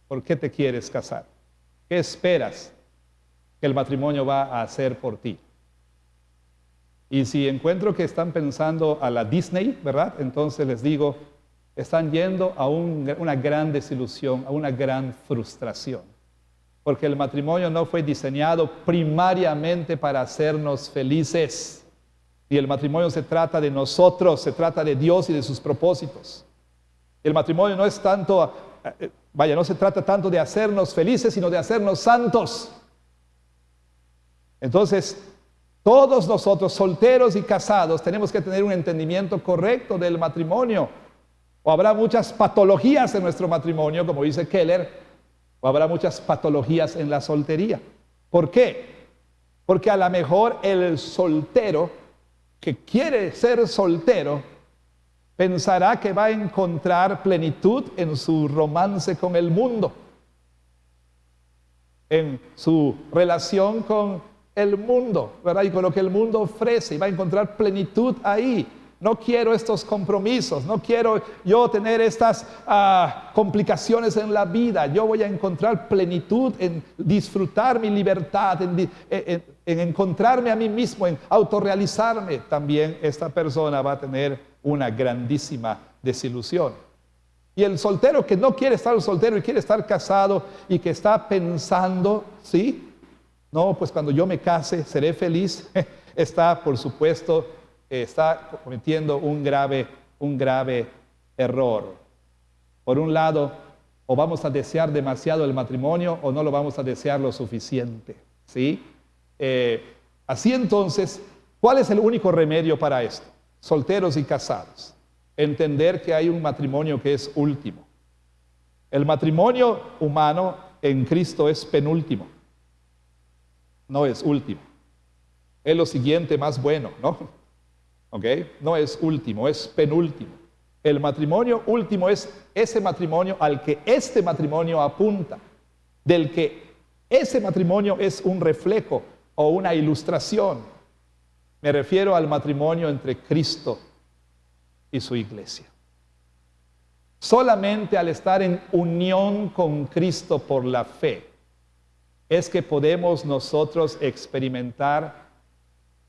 ¿Por qué te quieres casar? ¿Qué esperas que el matrimonio va a hacer por ti? Y si encuentro que están pensando a la Disney, ¿verdad? Entonces les digo, están yendo a una gran desilusión, a una gran frustración. Porque el matrimonio no fue diseñado primariamente para hacernos felices. Y el matrimonio se trata de nosotros, se trata de Dios y de sus propósitos. El matrimonio no es tanto, no se trata tanto de hacernos felices, sino de hacernos santos. Entonces, todos nosotros, solteros y casados, tenemos que tener un entendimiento correcto del matrimonio. O habrá muchas patologías en nuestro matrimonio, como dice Keller, o habrá muchas patologías en la soltería. ¿Por qué? Porque a lo mejor el soltero que quiere ser soltero pensará que va a encontrar plenitud en su romance con el mundo, en su relación con el mundo, ¿verdad? Y con lo que el mundo ofrece, y va a encontrar plenitud ahí. No quiero estos compromisos, no quiero yo tener estas complicaciones en la vida. Yo voy a encontrar plenitud en disfrutar mi libertad, en encontrarme a mí mismo, en autorrealizarme. También esta persona va a tener una grandísima desilusión. Y el soltero que no quiere estar soltero y quiere estar casado y que está pensando, ¿sí? No, pues cuando yo me case seré feliz. Está, por supuesto, está cometiendo un grave error. Por un lado, o vamos a desear demasiado el matrimonio o no lo vamos a desear lo suficiente, ¿sí? Así entonces, ¿cuál es el único remedio para esto? Solteros y casados. entender que hay un matrimonio que es último. El matrimonio humano en Cristo es penúltimo, no es último. Es lo siguiente más bueno, ¿no? ¿Ok? No es último, es penúltimo. El matrimonio último es ese matrimonio al que este matrimonio apunta, del que ese matrimonio es un reflejo o una ilustración. Me refiero al matrimonio entre Cristo y su iglesia. Solamente al estar en unión con Cristo por la fe es que podemos nosotros experimentar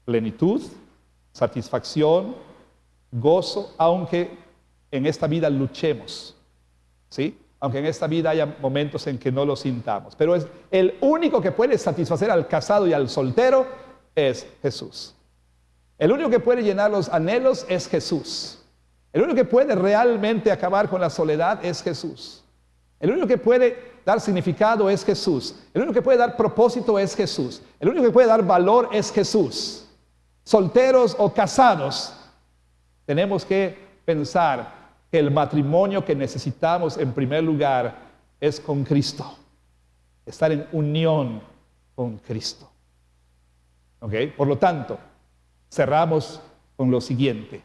plenitud, satisfacción, gozo, aunque en esta vida luchemos, ¿sí? Aunque en esta vida haya momentos en que no lo sintamos. Pero es el único que puede satisfacer al casado y al soltero es Jesús. El único que puede llenar los anhelos es Jesús. El único que puede realmente acabar con la soledad es Jesús. El único que puede dar significado es Jesús. El único que puede dar propósito es Jesús. El único que puede dar valor es Jesús. Solteros o casados, tenemos que pensar que el matrimonio que necesitamos en primer lugar es con Cristo. Estar en unión con Cristo. ¿Ok? Por lo tanto, cerramos con lo siguiente.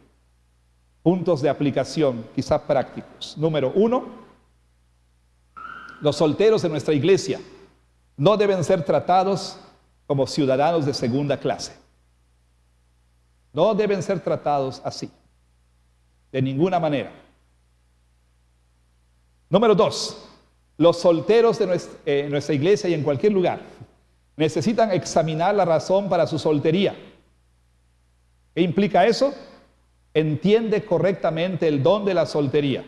Puntos de aplicación, quizá prácticos. Número 1, los solteros de nuestra iglesia no deben ser tratados como ciudadanos de segunda clase. No deben ser tratados así, de ninguna manera. Número 2, los solteros de nuestra iglesia y en cualquier lugar necesitan examinar la razón para su soltería. ¿Qué implica eso? Entiende correctamente el don de la soltería.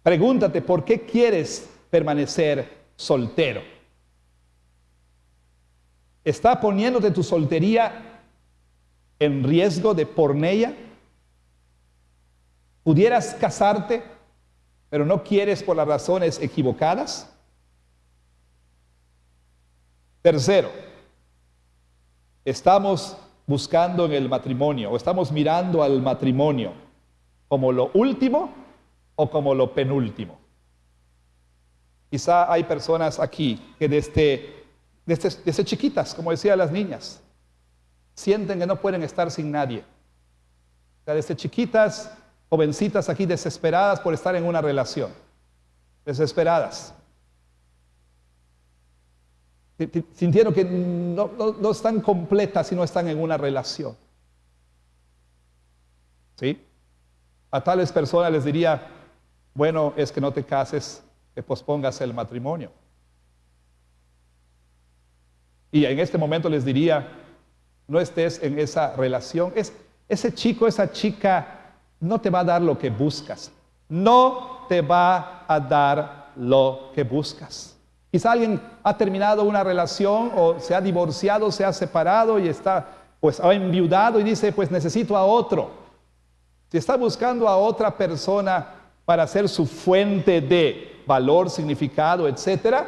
Pregúntate, ¿por qué quieres permanecer soltero? ¿Está poniéndote tu soltería en riesgo de porneia? ¿Pudieras casarte, pero no quieres por las razones equivocadas? Tercero, estamos buscando en el matrimonio, o estamos mirando al matrimonio como lo último o como lo penúltimo. Quizá hay personas aquí que desde chiquitas, como decían las niñas, sienten que no pueden estar sin nadie. O sea, desde chiquitas, jovencitas aquí desesperadas por estar en una relación. Desesperadas. Sintieron que no están completas si no están en una relación. ¿Sí? A tales personas les diría, bueno, es que no te cases, que pospongas el matrimonio. Y en este momento les diría, no estés en esa relación. Ese chico, esa chica no te va a dar lo que buscas. No te va a dar lo que buscas. Quizá alguien ha terminado una relación o se ha divorciado, se ha separado y está, pues ha enviudado y dice, pues necesito a otro. Si está buscando a otra persona para ser su fuente de valor, significado, etcétera,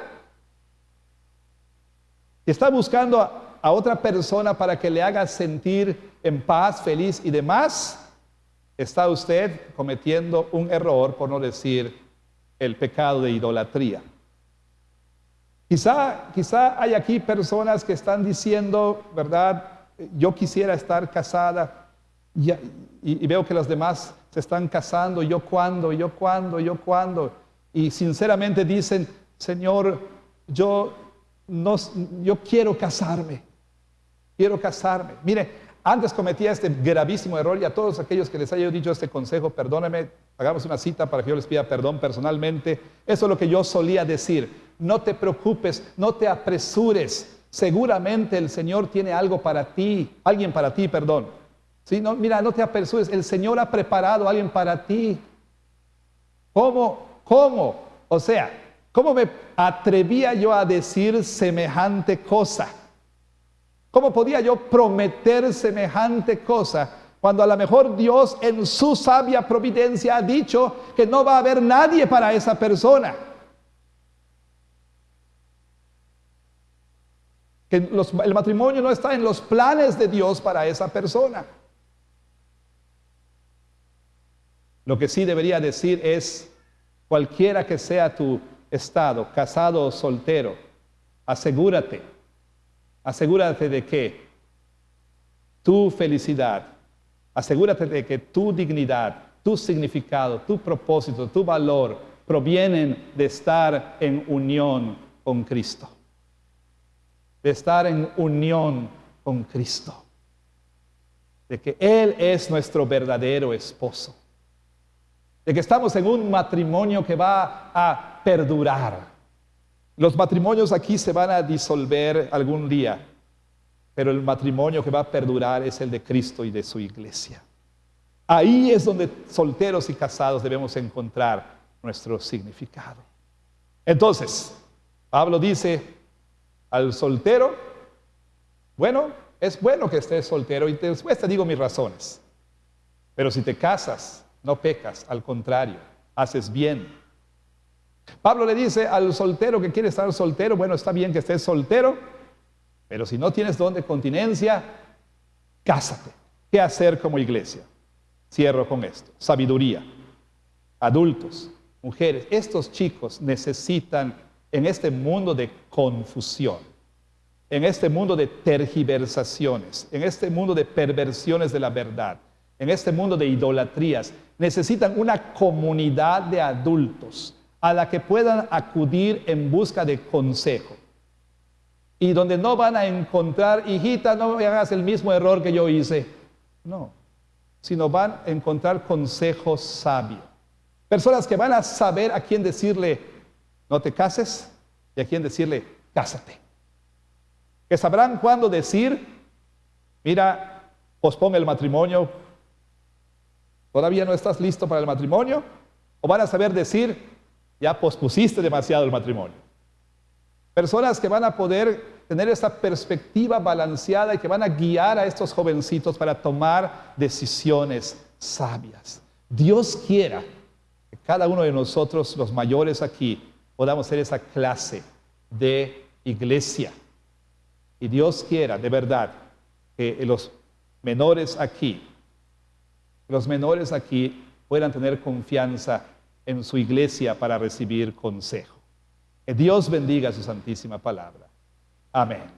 si está buscando a otra persona para que le haga sentir en paz, feliz y demás, está usted cometiendo un error, por no decir el pecado de idolatría. Quizá hay aquí personas que están diciendo, ¿verdad? Yo quisiera estar casada y veo que los demás se están casando, ¿yo cuándo? Y sinceramente dicen, Señor, yo quiero casarme. Mire, antes cometía este gravísimo error y a todos aquellos que les haya dicho este consejo, perdónenme, hagamos una cita para que yo les pida perdón personalmente. Eso es lo que yo solía decir. No te preocupes, no te apresures. Seguramente el Señor tiene algo para ti, alguien para ti, perdón. ¿Sí? No, mira, no te apresures, el Señor ha preparado a alguien para ti. ¿Cómo? O sea, ¿cómo me atrevía yo a decir semejante cosa? ¿Cómo podía yo prometer semejante cosa cuando a lo mejor Dios en su sabia providencia ha dicho que no va a haber nadie para esa persona? Que el matrimonio no está en los planes de Dios para esa persona. Lo que sí debería decir es, cualquiera que sea tu estado, casado o soltero, asegúrate de que tu felicidad, asegúrate de que tu dignidad, tu significado, tu propósito, tu valor provienen de estar en unión con Cristo. De estar en unión con Cristo. De que Él es nuestro verdadero esposo. De que estamos en un matrimonio que va a perdurar. Los matrimonios aquí se van a disolver algún día, pero el matrimonio que va a perdurar es el de Cristo y de su iglesia. Ahí es donde solteros y casados debemos encontrar nuestro significado. Entonces, Pablo dice al soltero, bueno, es bueno que estés soltero y después te digo mis razones. Pero si te casas, no pecas, al contrario, haces bien. Pablo le dice al soltero que quiere estar soltero, bueno, está bien que estés soltero, pero si no tienes don de continencia, cásate. ¿Qué hacer como iglesia? Cierro con esto. Sabiduría. Adultos, mujeres, estos chicos necesitan en este mundo de confusión, en este mundo de tergiversaciones, en este mundo de perversiones de la verdad, en este mundo de idolatrías, necesitan una comunidad de adultos a la que puedan acudir en busca de consejo. Y donde no van a encontrar, hijita, no hagas el mismo error que yo hice. No, sino van a encontrar consejo sabio. Personas que van a saber a quién decirle, no te cases, y a quién decirle, cásate. Que sabrán cuándo decir, mira, posponga el matrimonio, ¿todavía no estás listo para el matrimonio? O van a saber decir, ya pospusiste demasiado el matrimonio. Personas que van a poder tener esa perspectiva balanceada y que van a guiar a estos jovencitos para tomar decisiones sabias. Dios quiera que cada uno de nosotros, los mayores aquí, podamos ser esa clase de iglesia. Y Dios quiera, de verdad, que los menores aquí puedan tener confianza en su iglesia para recibir consejo. Que Dios bendiga su santísima palabra. Amén.